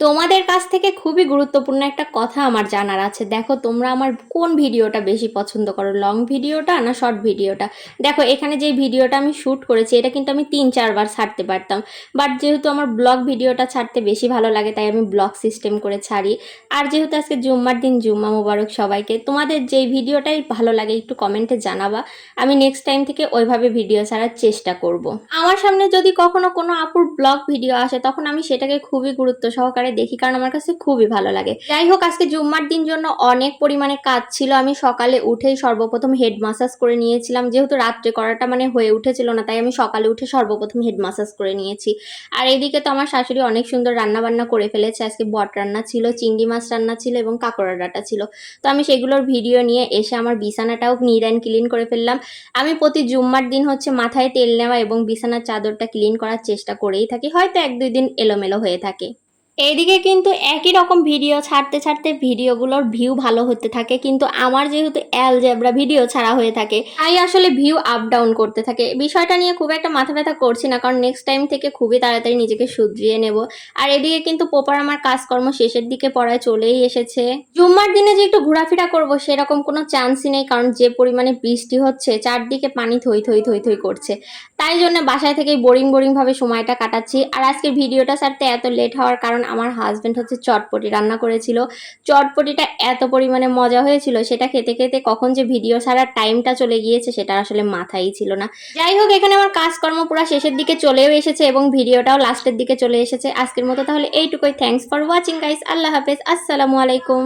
তোমাদের কাছ থেকে খুবই গুরুত্বপূর্ণ একটা কথা আমার জানার আছে। দেখো, তোমরা আমার কোন ভিডিওটা বেশি পছন্দ করো, লং ভিডিওটা না শর্ট ভিডিওটা? দেখো, এখানে যে ভিডিওটা আমি শ্যুট করেছি এটা কিন্তু আমি 3-4 বার ছাড়তে পারতাম, বাট যেহেতু আমার ব্লগ ভিডিওটা ছাড়তে বেশি ভালো লাগে তাই আমি ব্লগ সিস্টেম করে ছাড়ি। আর যেহেতু আজকে জুম্মার দিন, জুম্মা মোবারক সবাইকে, তোমাদের যেই ভিডিওটাই ভালো লাগে একটু কমেন্টে জানাবা। আমি নেক্সট টাইম থেকে ওইভাবে ভিডিও ছাড়ার চেষ্টা করব। আমার সামনে যদি কখনো কোনো আপুর ব্লগ ভিডিও আসে তখন আমি সেটাকে খুবই গুরুত্ব সহকারে দেখি, কারণ আমার কাছে খুবই ভালো লাগে। যাই হোক, আজকে জুম্মার দিন জন্য অনেক পরিমাণে কাজ ছিল। আমি সকালে উঠেই সর্বপ্রথম হেড মাসাজ করে নিয়েছিলাম, যেহেতু রাত্রে করাটা হয়ে উঠেছিল না, তাই আমি সকালে উঠে সর্বপ্রথম হেড মাসাজ করে নিয়েছি। আর এইদিকে তো আমার শাশুড়ি অনেক সুন্দর রান্না বান্না করে ফেলেছে। আজকে বট রান্না ছিল, চিংড়ি মাছ রান্না ছিল এবং কাঁকড়া ডাঁটা ছিল। তো আমি সেগুলোর ভিডিও নিয়ে এসে আমার বিছানাটাও নিট অ্যান্ড ক্লিন করে ফেললাম। আমি প্রতি জুম্মার দিন মাথায় তেল নেওয়া এবং বিছানার চাদরটা ক্লিন করার চেষ্টা করেই থাকি, হয়তো 1-2 দিন এলোমেলো হয়ে থাকে। এইদিকে কিন্তু একই রকম ভিডিও ছাড়তে ছাড়তে ভিডিওগুলোর ভিউ ভালো হতে থাকে, কিন্তু আমার যেহেতু অ্যালজেব্রা ভিডিও ছাড়া হয়ে থাকে তাই আসলে ভিউ আপ ডাউন করতে থাকে। বিষয়টা নিয়ে খুব একটা মাথা ব্যথা করছি না, কারণ নেক্সট টাইম থেকে খুবই তাড়াতাড়ি নিজেকে শুধরিয়ে নেব। আর এদিকে কিন্তু পোপার আমার কাজকর্ম শেষের দিকে পড়ায় চলেই এসেছে। জুম্মার দিনে যে একটু ঘোরাফেরা করব সেরকম কোনো চান্সই নেই, কারণ যে পরিমাণে বৃষ্টি হচ্ছে, চারদিকে পানি থই থই থই থই করছে। তাই জন্য বাসায় থেকেই বোরিং বোরিং ভাবে সময়টা কাটাচ্ছি। আর আজকের ভিডিওটা ছাড়তে এত লেট হওয়ার কারণ আমার হাজবেন্ড চটপটি রান্না করেছিল। চটপটিটা এত পরিমাণে মজা হয়েছিল, সেটা খেতে খেতে কখন যে ভিডিও ছাড়ার টাইমটা চলে গিয়েছে সেটা আসলে মাথায় ছিল না। যাই হোক, এখানে আমার কাজকর্ম পুরো শেষের দিকে চলেও এসেছে এবং ভিডিওটাও লাস্টের দিকে চলে এসেছে। আজকের মতো তাহলে এইটুকুই। Thanks for watching guys. আল্লাহ হাফেজ, আসসালামু আলাইকুম।